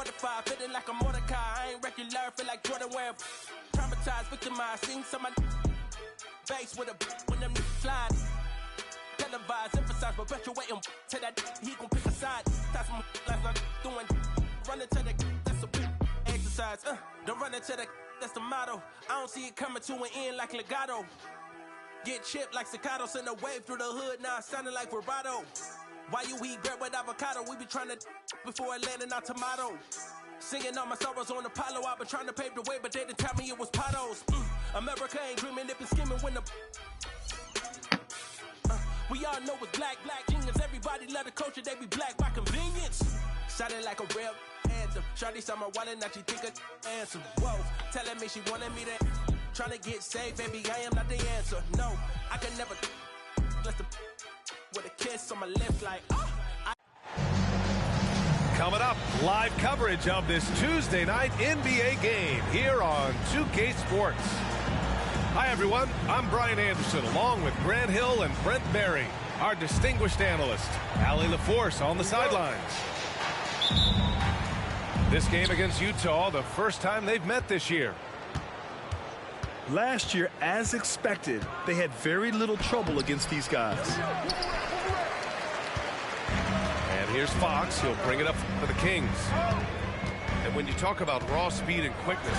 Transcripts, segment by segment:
45, feeling like a Mordecai. I ain't regular, feel like Jordan wearing. Traumatized, victimized, seen some of base with a when them niggas slide. Televised, emphasize, perpetuating to that he gon' pick a side. That's my last night doing. Running to the that's a exercise. Don't run into the that's the motto. I don't see it coming to an end like legato. Get chipped like staccato, send a wave through the hood. Now it's sounding like vibrato. Why you eat bread with avocado? We be trying to before it landing on tomato. Singing all my sorrows on Apollo. I been trying to pave the way, but they didn't tell me it was potholes. America ain't dreaming, they been scheming when the we all know it's black genius. Everybody love the culture, they be black by convenience. Sounding like a real anthem. Shawty saw my wallet, now she think a answer. Whoa, telling me she wanted me to trying to get saved, baby, I am not the answer. No, I can never let the with a kiss on my lips like Coming up, live coverage of this Tuesday night NBA game here on 2K Sports. Hi, everyone. I'm Brian Anderson, along with Grant Hill and Brent Berry, our distinguished analyst, Allie LaForce on the sidelines. This game against Utah, the first time they've met this year. Last year, as expected, they had very little trouble against these guys. And here's Fox. He'll bring it up for the Kings. And when you talk about raw speed and quickness,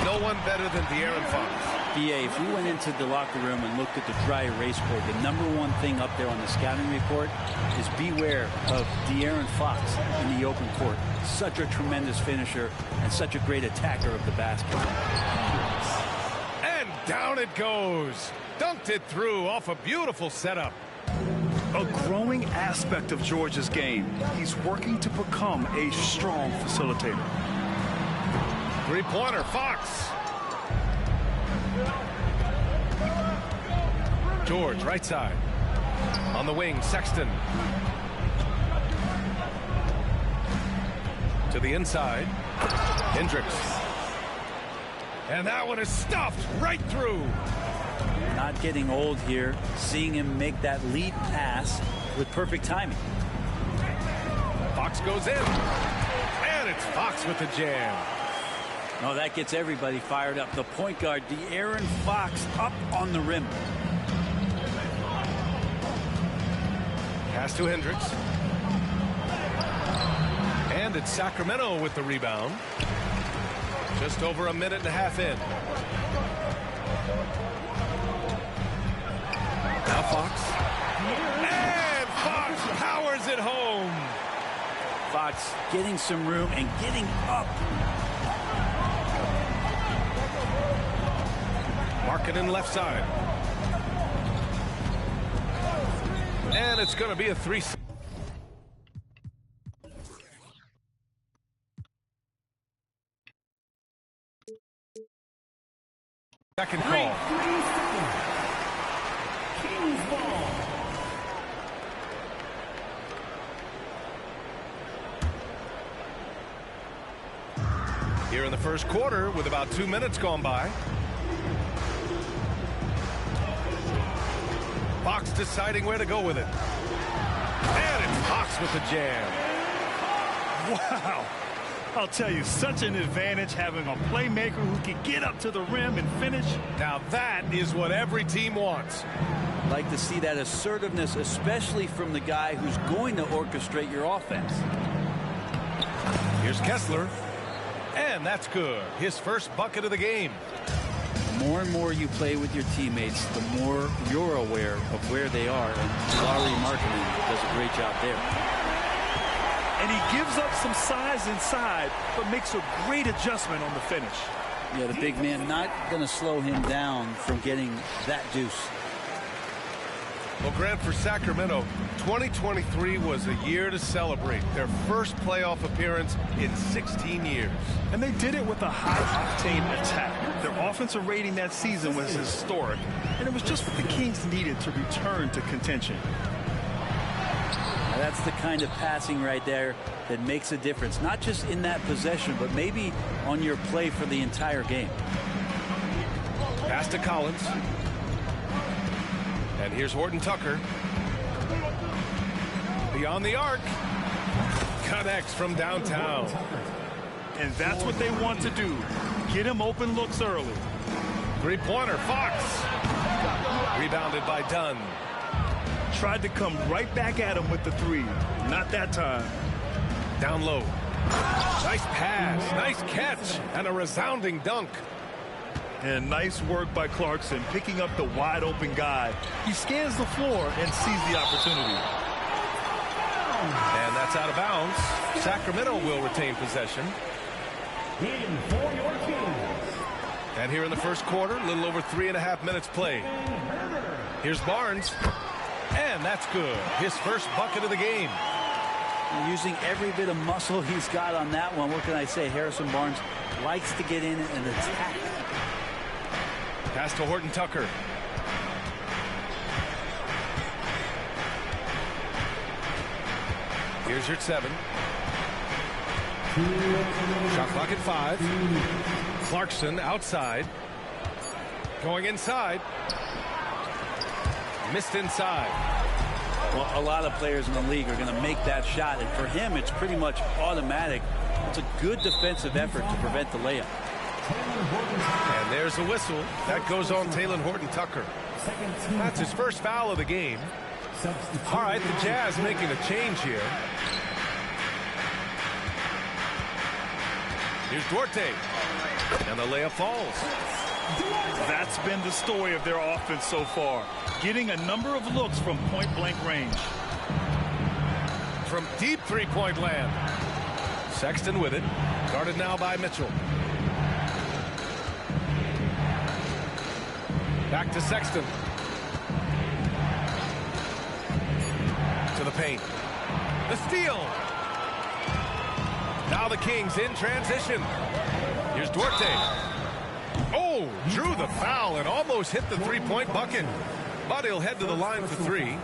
no one better than De'Aaron Fox. BA, if we went into the locker room and looked at the dry erase board, the #1 thing up there on the scouting report is beware of De'Aaron Fox in the open court. Such a tremendous finisher and such a great attacker of the basket. And down it goes. Dunked it through off a beautiful setup. A growing aspect of George's game. He's working to become a strong facilitator. Three-pointer, Fox. George, right side. On the wing, Sexton. To the inside, Hendricks. And that one is stuffed right through. Not getting old here, seeing him make that lead pass with perfect timing. Fox goes in. And it's Fox with the jam. Oh, that gets everybody fired up. The point guard, De'Aaron Fox, up on the rim. Pass to Hendricks. And it's Sacramento with the rebound. Just over a minute and a half in. Now Fox. And Fox powers it home. Fox getting some room and getting up. Markkanen left side. And it's going to be a 3. Second call. Kings ball. Here in the first quarter with about 2 minutes gone by. Fox deciding where to go with it. And it's Fox with the jam. Wow. I'll tell you, such an advantage having a playmaker who can get up to the rim and finish. Now that is what every team wants. Like to see that assertiveness, especially from the guy who's going to orchestrate your offense. Here's Kessler. And that's good. His first bucket of the game. The more and more you play with your teammates, the more you're aware of where they are. And Lauri Markkanen does a great job there. And he gives up some size inside, but makes a great adjustment on the finish. Yeah, the big man not going to slow him down from getting that deuce. Well, Grant, for Sacramento, 2023 was a year to celebrate. Their first playoff appearance in 16 years. And they did it with a high-octane attack. Their offensive rating that season was historic, and it was just what the Kings needed to return to contention. Now that's the kind of passing right there that makes a difference, not just in that possession, but maybe on your play for the entire game. Pass to Collins. And here's Horton Tucker. Beyond the arc. Connects from downtown. and that's what they want to do. Get him open looks early. Three-pointer, Fox. Rebounded by Dunn. Tried to come right back at him with the three. Not that time. Down low. Nice pass, nice catch, and a resounding dunk. And nice work by Clarkson, picking up the wide open guy. He scans the floor and sees the opportunity. And that's out of bounds. Sacramento will retain possession. And here in the first quarter, a little over 3.5 minutes played. Here's Barnes. And that's good. His first bucket of the game. Using every bit of muscle he's got on that one. What can I say? Harrison Barnes likes to get in and attack. Pass to Horton Tucker. Here's your 7. Shot clock at 5. Clarkson outside. Going inside. Missed inside. Well, a lot of players in the league are going to make that shot, and for him, it's pretty much automatic. It's a good defensive effort to prevent the layup. And there's a whistle. That goes on Talen Horton Tucker. That's his first foul of the game. All right, the Jazz making a change here. Here's Duarte. And the layup falls. That's been the story of their offense so far. Getting a number of looks from point-blank range. From deep three-point land. Sexton with it. Guarded now by Mitchell. Back to Sexton. To the paint. The steal. Now the Kings in transition. Here's Duarte. Oh, drew the foul and almost hit the three-point bucket. But he'll head to the line for 3.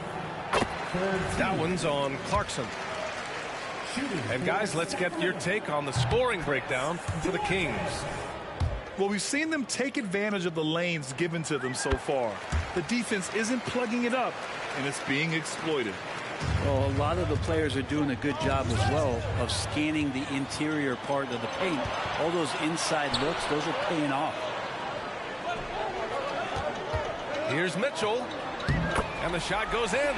That one's on Clarkson. And guys, let's get your take on the scoring breakdown for the Kings. Well, we've seen them take advantage of the lanes given to them so far. The defense isn't plugging it up, and it's being exploited. Well, a lot of the players are doing a good job as well of scanning the interior part of the paint. All those inside looks, those are paying off. Here's Mitchell, and the shot goes in.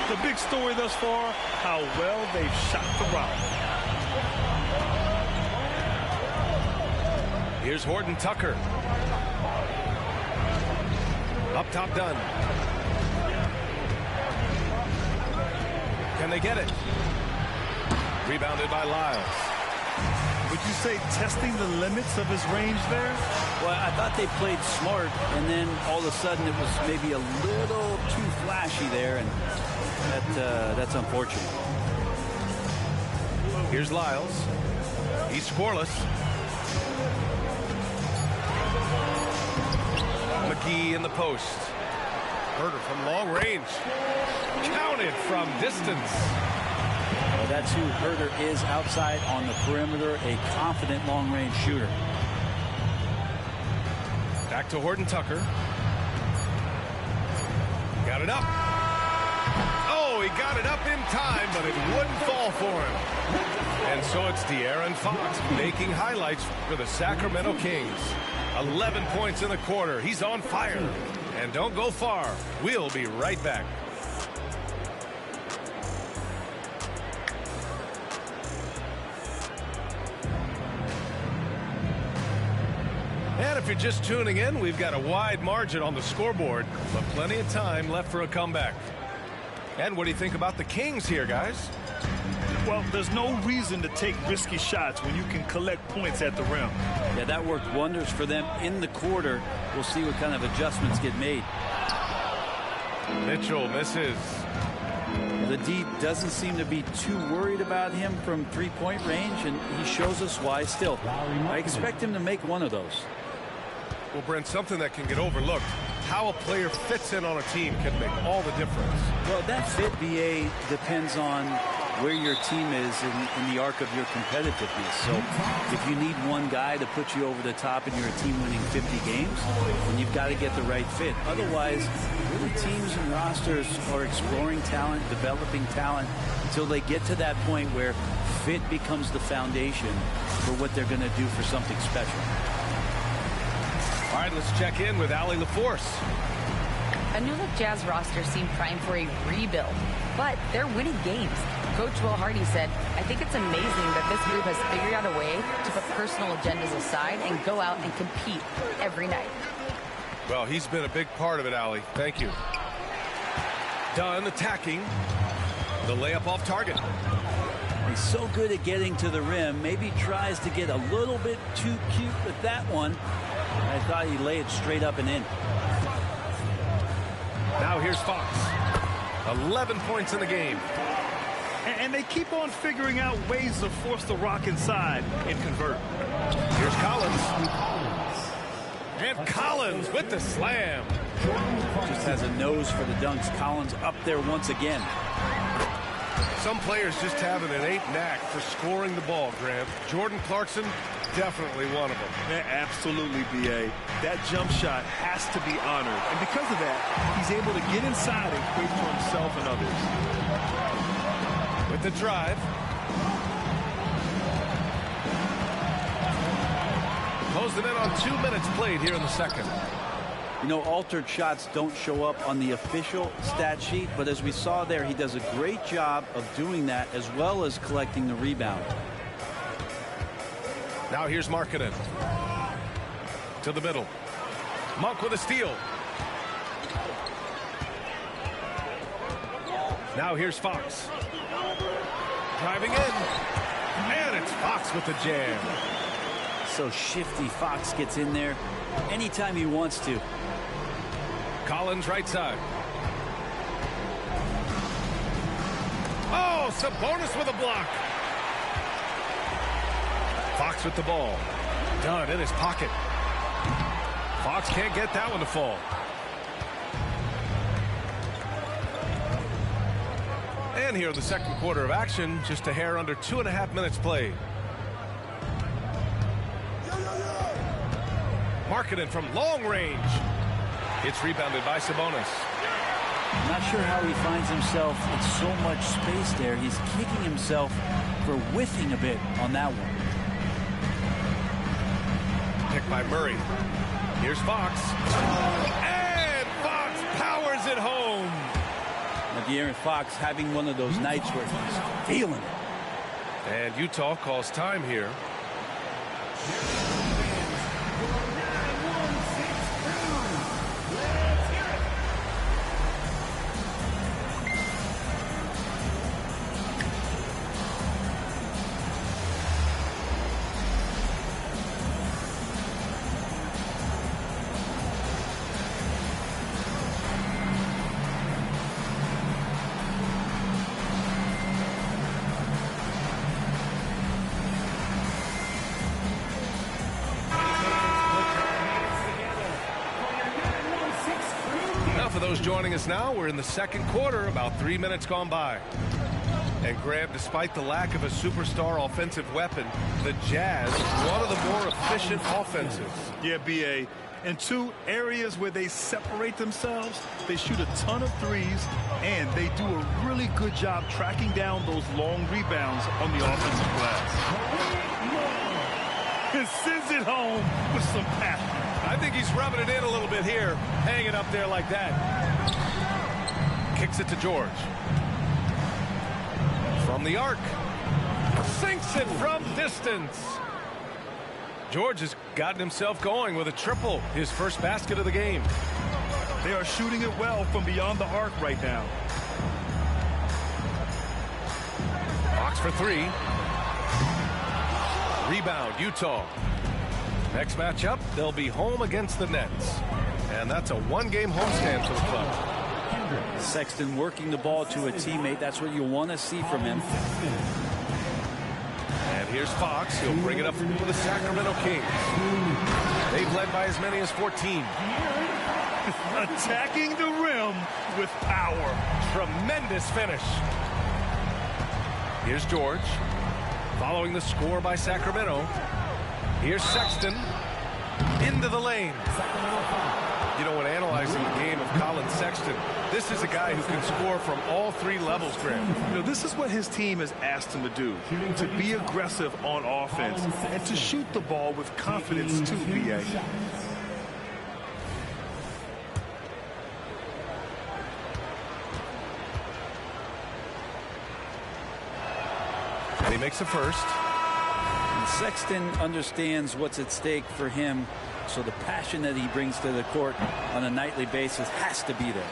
The big story thus far, how well they've shot the rock. Here's Horton Tucker. Up top, Dunn. Can they get it? Rebounded by Lyles. Would you say testing the limits of his range there? Well, I thought they played smart, and then all of a sudden it was maybe a little too flashy there, and that's unfortunate. Here's Lyles. He's scoreless. McGee in the post. Herter from long range. Counted from distance. Well, that's who Herter is outside on the perimeter, a confident long-range shooter. Back to Horton Tucker. Got it up. Oh, he got it up in time, but it wouldn't fall for him. And so it's De'Aaron Fox making highlights for the Sacramento Kings. 11 points in the quarter. He's on fire. And don't go far. We'll be right back. And if you're just tuning in, we've got a wide margin on the scoreboard, but plenty of time left for a comeback. And what do you think about the Kings here, guys? Well, there's no reason to take risky shots when you can collect points at the rim. Yeah, that worked wonders for them in the quarter. We'll see what kind of adjustments get made. Mitchell misses. The D doesn't seem to be too worried about him from three-point range, and he shows us why still. I expect him to make one of those. Well, Brent, something that can get overlooked. How a player fits in on a team can make all the difference. Well, that fit, BA, depends on where your team is in the arc of your competitiveness. So if you need one guy to put you over the top and you're a team winning 50 games, then you've got to get the right fit. Otherwise, really teams and rosters are exploring talent, developing talent, until they get to that point where fit becomes the foundation for what they're going to do for something special. All right, let's check in with Allie LaForce. A new look Jazz roster seemed primed for a rebuild, but they're winning games. Coach Will Hardy said, "I think it's amazing that this group has figured out a way to put personal agendas aside and go out and compete every night." Well, he's been a big part of it, Allie. Thank you. Dunn attacking. The layup off target. He's so good at getting to the rim. Maybe tries to get a little bit too cute with that one. I thought he laid it straight up and in. Now here's Fox. 11 points in the game. And they keep on figuring out ways to force the rock inside and convert. Here's Collins. And Collins with the slam. Just has a nose for the dunks. Collins up there once again. Some players just have an innate knack for scoring the ball, Grant. Jordan Clarkson, definitely one of them. Yeah, absolutely, B.A. That jump shot has to be honored. And because of that, he's able to get inside and create for himself and others. With the drive. Closing in on 2 minutes played here in the second. You know, altered shots don't show up on the official stat sheet, but as we saw there, he does a great job of doing that as well as collecting the rebound. Now here's Markkanen. To the middle. Monk with a steal. Now here's Fox. Driving in. And it's Fox with the jam. So shifty. Fox gets in there anytime he wants to. Collins right side. Oh, Sabonis with a block. Fox with the ball. Dunn in his pocket. Fox can't get that one to fall. And here in the second quarter of action, just a hair under 2.5 minutes played. Markkanen from long range. It's rebounded by Sabonis. I'm not sure how he finds himself in so much space there. He's kicking himself for whiffing a bit on that one. Picked by Murray. Here's Fox. And Fox powers it home. Now, De'Aaron Fox having one of those nights where he's feeling it. And Utah calls time here. For those joining us now, we're in the second quarter, about 3 minutes gone by. And Grant, despite the lack of a superstar offensive weapon, the Jazz, one of the more efficient offenses. Yeah, B.A. In two areas where they separate themselves, they shoot a ton of threes, and they do a really good job tracking down those long rebounds on the offensive glass. And sends it home with some passion. I think he's rubbing it in a little bit here, hanging up there like that. Kicks it to George. From the arc. Sinks it from distance. George has gotten himself going with a triple, his first basket of the game. They are shooting it well from beyond the arc right now. Fox for three. Rebound, Utah. Next matchup, they'll be home against the Nets. And that's a one-game homestand for the club. Sexton working the ball to a teammate. That's what you want to see from him. And here's Fox. He'll bring it up for the Sacramento Kings. They've led by as many as 14. Attacking the rim with power. Tremendous finish. Here's George. Following the score by Sacramento. Here's Sexton. Into the lane. You know, when analyzing the game of Colin Sexton, this is a guy who can score from all three levels, Graham. You know, this is what his team has asked him to do, to be aggressive on offense and to shoot the ball with confidence too, B.A. And he makes the first. And Sexton understands what's at stake for him, so the passion that he brings to the court on a nightly basis has to be there.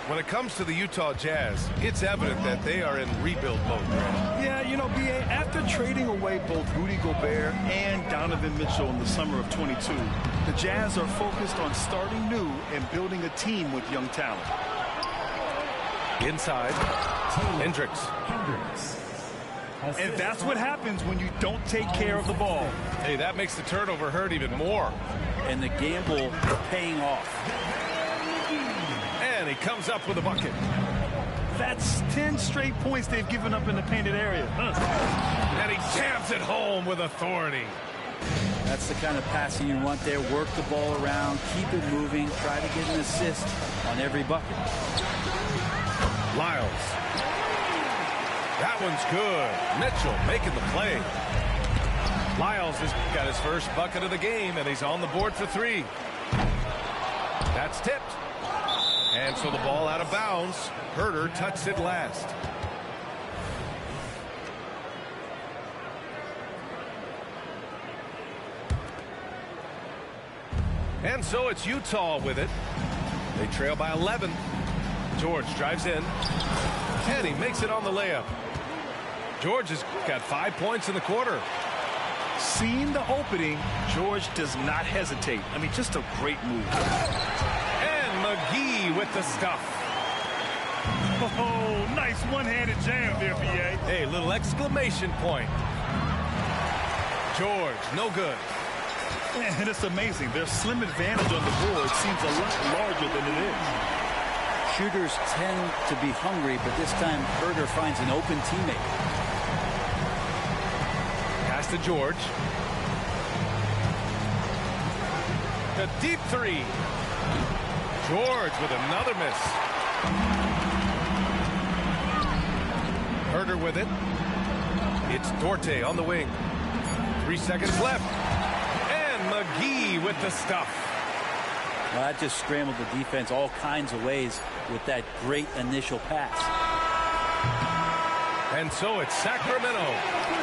When it comes to the Utah Jazz, it's evident that they are in rebuild mode. Yeah, you know, B.A., after trading away both Rudy Gobert and Donovan Mitchell in the summer of 22, the Jazz are focused on starting new and building a team with young talent. Inside, Hendricks. And that's what happens when you don't take care of the ball. Hey, that makes the turnover hurt even more. And the gamble paying off. And he comes up with a bucket. That's 10 straight points they've given up in the painted area. And he jams it home with authority. That's the kind of passing you want there. Work the ball around, keep it moving, try to get an assist on every bucket. Lyles. That one's good. Mitchell making the play. Lyles has got his first bucket of the game, and he's on the board for three. That's tipped. And so the ball out of bounds. Herter touched it last. And so it's Utah with it. They trail by 11. George drives in. And he makes it on the layup. George has got 5 points in the quarter. Seeing the opening, George does not hesitate. I mean, just a great move. And McGee with the stuff. Oh, nice one-handed jam there, B.A. Hey, little exclamation point. George, no good. And it's amazing. Their slim advantage on the board seems a lot larger than it is. Shooters tend to be hungry, but this time Herter finds an open teammate. Pass to George. A deep three. George with another miss. Herter with it. It's Dorte on the wing. 3 seconds left. And McGee with the stuff. Well, that just scrambled the defense all kinds of ways with that great initial pass. And so it's Sacramento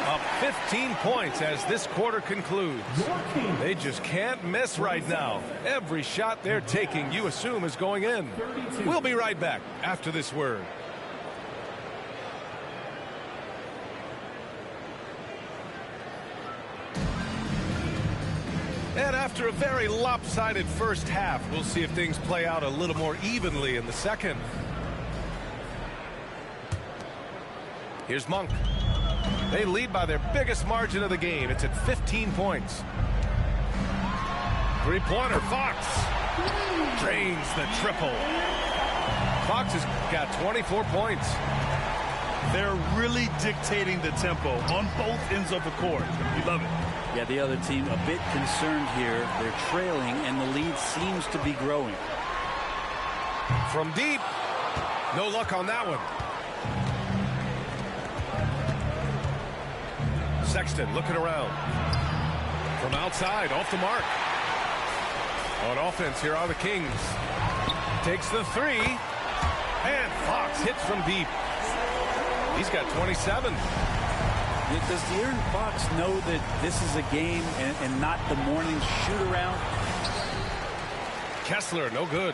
up 15 points as this quarter concludes. They just can't miss right now. Every shot they're taking, you assume, is going in. We'll be right back after this word. And after a very lopsided first half, we'll see if things play out a little more evenly in the second. Here's Monk. They lead by their biggest margin of the game. It's at 15 points. Three-pointer, Fox. Drains the triple. Fox has got 24 points. They're really dictating the tempo on both ends of the court. You love it. Yeah, the other team a bit concerned here. They're trailing, and the lead seems to be growing. From deep. No luck on that one. Sexton looking around. From outside, off the mark. On offense, here are the Kings. Takes the three. And Fox hits from deep. He's got 27. Does De'Aaron Fox know that this is a game and not the morning shoot-around? Kessler, no good.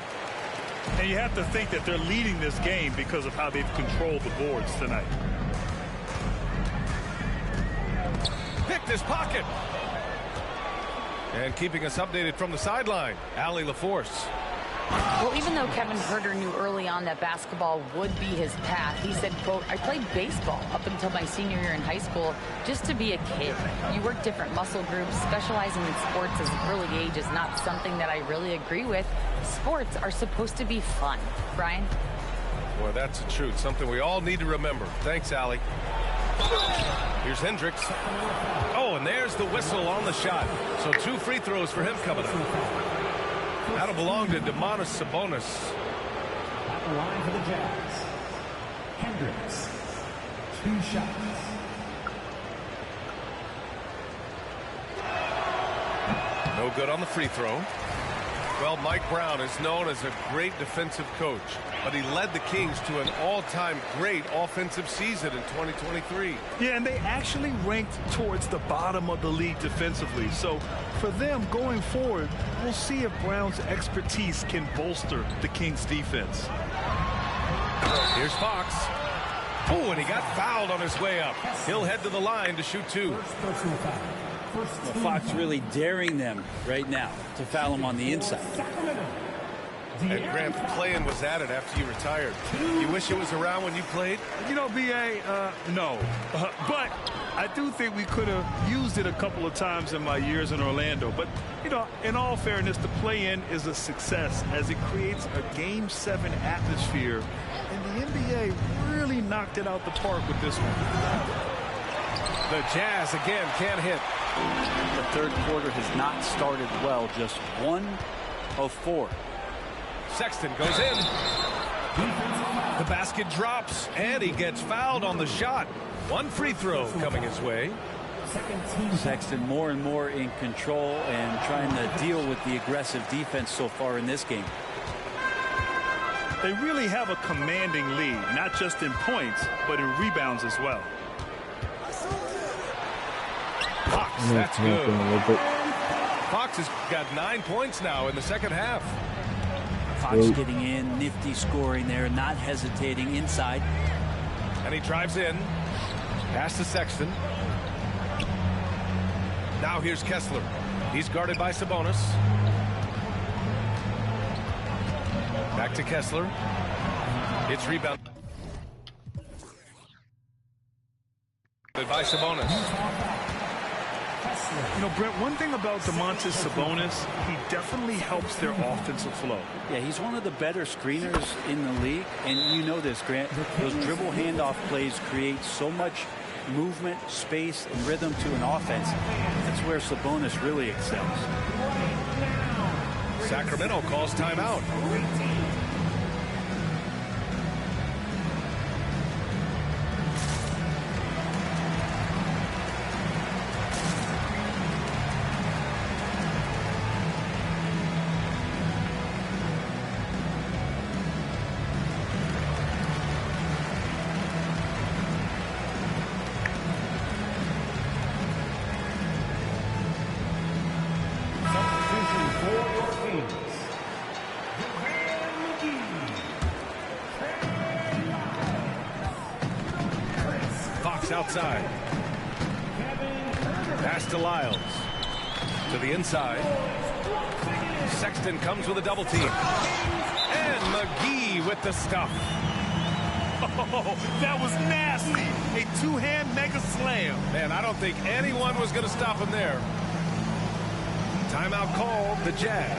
And you have to think that they're leading this game because of how they've controlled the boards tonight. Picked his pocket. And keeping us updated from the sideline, Allie LaForce. Well, even though Kevin Herter knew early on that basketball would be his path, he said, quote, I played baseball up until my senior year in high school just to be a kid. You work different muscle groups. Specializing in sports as an early age is not something that I really agree with. Sports are supposed to be fun. Brian? Boy, that's the truth. Something we all need to remember. Thanks, Allie. Here's Hendricks. Oh, and there's the whistle on the shot. So 2 free throws for him coming up. That'll belong to Domantas Sabonis. At the line for the Jazz, Hendricks, 2 shots. No good on the free throw. Well, Mike Brown is known as a great defensive coach, but he led the Kings to an all-time great offensive season in 2023. Yeah, and they actually ranked towards the bottom of the league defensively. So for them going forward, we'll see if Brown's expertise can bolster the Kings defense. Here's Fox. Oh, and he got fouled on his way up. He'll head to the line to shoot 2. Well, Fox really daring them right now to foul him on the inside. And Grant, playing was added after you retired. You wish it was around when you played? You know, B.A., no. But I do think we could have used it a couple of times in my years in Orlando. But, you know, in all fairness, the play-in is a success as it creates a Game 7 atmosphere. And the NBA really knocked it out the park with this one. The Jazz again can't hit. The third quarter has not started well. Just 1 of 4. Sexton goes in. The basket drops, and he gets fouled on the shot. 1 free throw coming his way. Sexton more and more in control and trying to deal with the aggressive defense so far in this game. They really have a commanding lead, not just in points, but in rebounds as well. Fox, that's good. Fox has got 9 points now in the second half. Fox getting in, nifty scoring there, not hesitating inside. And he drives in. Pass to Sexton. Now here's Kessler. He's guarded by Sabonis. Back to Kessler. It's rebound by Sabonis. You know, Brent, one thing about Domantas Sabonis, he definitely helps their offensive flow. Yeah, he's one of the better screeners in the league, and you know this, Grant. Those dribble handoff plays create so much movement, space, and rhythm to an offense. That's where Sabonis really excels. Sacramento calls timeout. Outside. Pass to Lyles. To the inside. Sexton comes with a double team. And McGee with the stuff. Oh, that was nasty. A 2-hand mega slam. Man, I don't think anyone was going to stop him there. Timeout called the Jazz.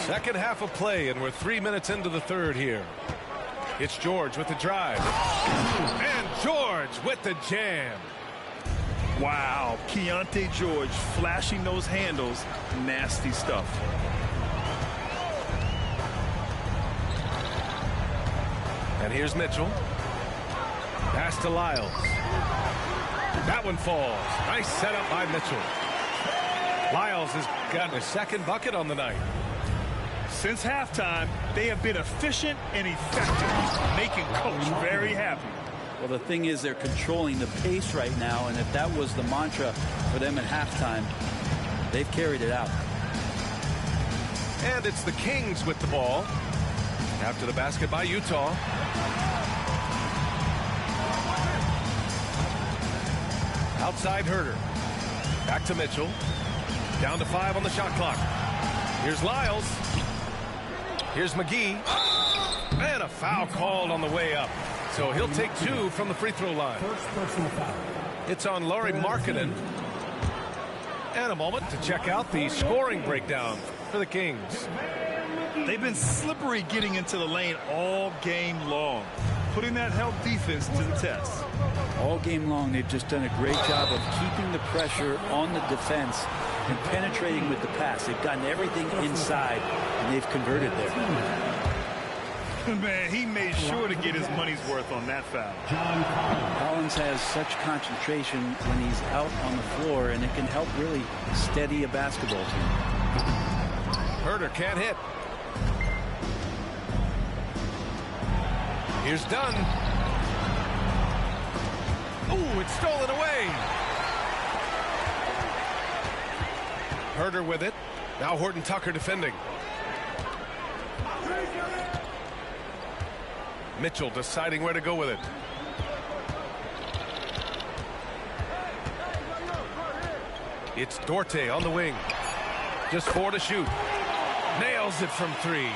Second half of play, and we're 3 minutes into the third here. It's George with the drive. And George with the jam. Wow, Keontae George flashing those handles. Nasty stuff. And here's Mitchell. Pass to Lyles. That one falls. Nice setup by Mitchell. Lyles has gotten a second bucket on the night. Since halftime, they have been efficient and effective, making Coach very happy. Well, the thing is, they're controlling the pace right now, and if that was the mantra for them at halftime, they've carried it out. And it's the Kings with the ball. After the basket by Utah. Outside Herder. Back to Mitchell. Down to 5 on the shot clock. Here's Lyles. Here's McGee. And a foul called on the way up. So he'll take 2 from the free throw line. First personal foul. It's on Lauri Markkanen. And a moment to check out the scoring breakdown for the Kings. They've been slippery getting into the lane all game long, putting that help defense to the test. All game long, they've just done a great job of keeping the pressure on the defense and penetrating with the pass. They've gotten everything inside, and they've converted there. Man, he made sure to get his money's worth on that foul. John Collins. Collins has such concentration when he's out on the floor, and it can help really steady a basketball team. Herder can't hit. Here's Dunn. Ooh, it's stolen away. Herder with it. Now Horton Tucker defending. Mitchell deciding where to go with it. It's Dorte on the wing. Just 4 to shoot. Nails it from 3.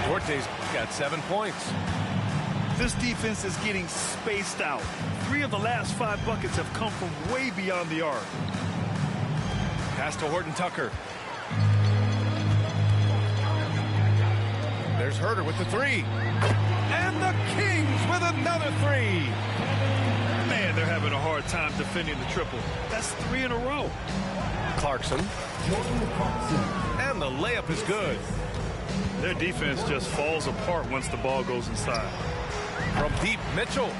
Dorte's got 7 points. This defense is getting spaced out. 3 of the last 5 buckets have come from way beyond the arc. Pass to Horton Tucker. There's Herder with the 3. And the Kings with another 3. Man, they're having a hard time defending the triple. That's 3 in a row. Clarkson. And the layup is good. Their defense just falls apart once the ball goes inside. From deep, Mitchell.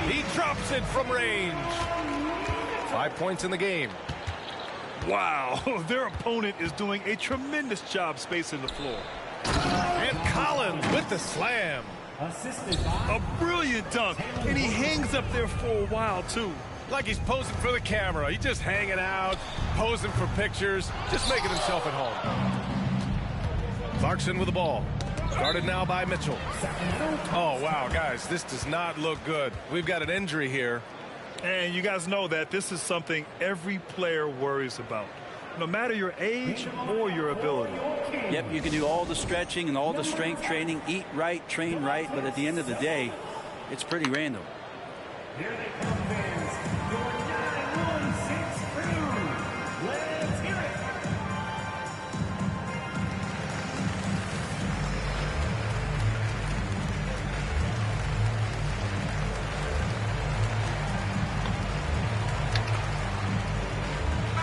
He drops it from range. 5 points in the game. Wow, their opponent is doing a tremendous job spacing the floor. And Collins with the slam. Assisted by A brilliant dunk, and he hangs up there for a while, too. Like he's posing for the camera. He's just hanging out, posing for pictures, just making himself at home. Clarkson with the ball. Guarded now by Mitchell. Oh, wow, guys, this does not look good. We've got an injury here. And you guys know that this is something every player worries about, no matter your age or your ability. Yep, you can do all the stretching and all the strength training, eat right, train right, but at the end of the day, it's pretty random. Here they come, fans. Your 916 crew. Let's hear it.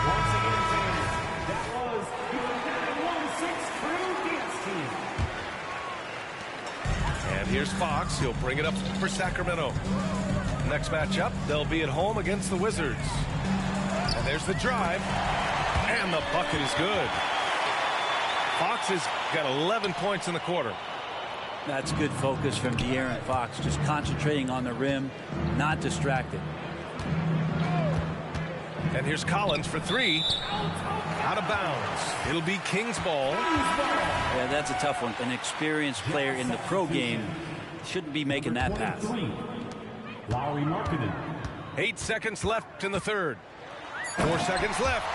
Once again, fans, that was your 916 crew dance team. And here's Fox. He'll bring it up for Sacramento. Next matchup, they'll be at home against the Wizards. And there's the drive. And the bucket is good. Fox has got 11 points in the quarter. That's good focus from De'Aaron Fox, just concentrating on the rim, not distracted. And here's Collins for 3. Out of bounds. It'll be Kings ball. Yeah, that's a tough one. An experienced player in the pro game shouldn't be making that pass. Lauri Markkanen. 8 seconds left in the third. 4 seconds left.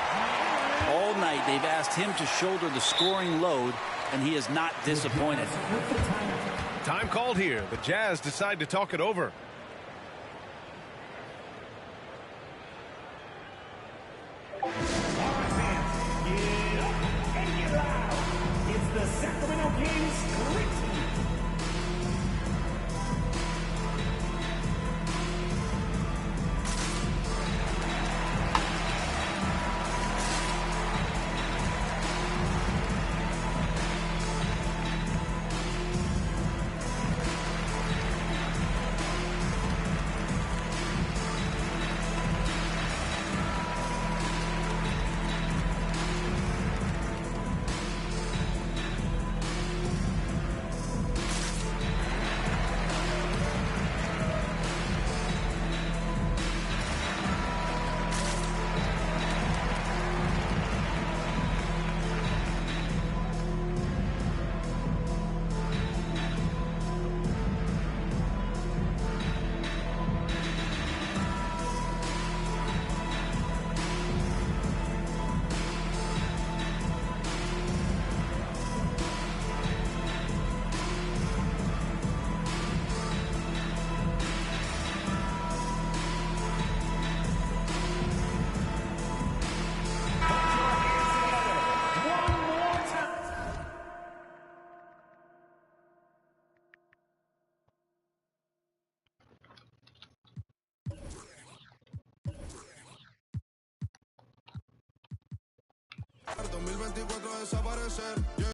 All night they've asked him to shoulder the scoring load, and he is not disappointed. Time called here. The Jazz decide to talk it over. All right, fans, get up and get loud. It's the Sacramento Kings Street Team. 2024 desaparecer.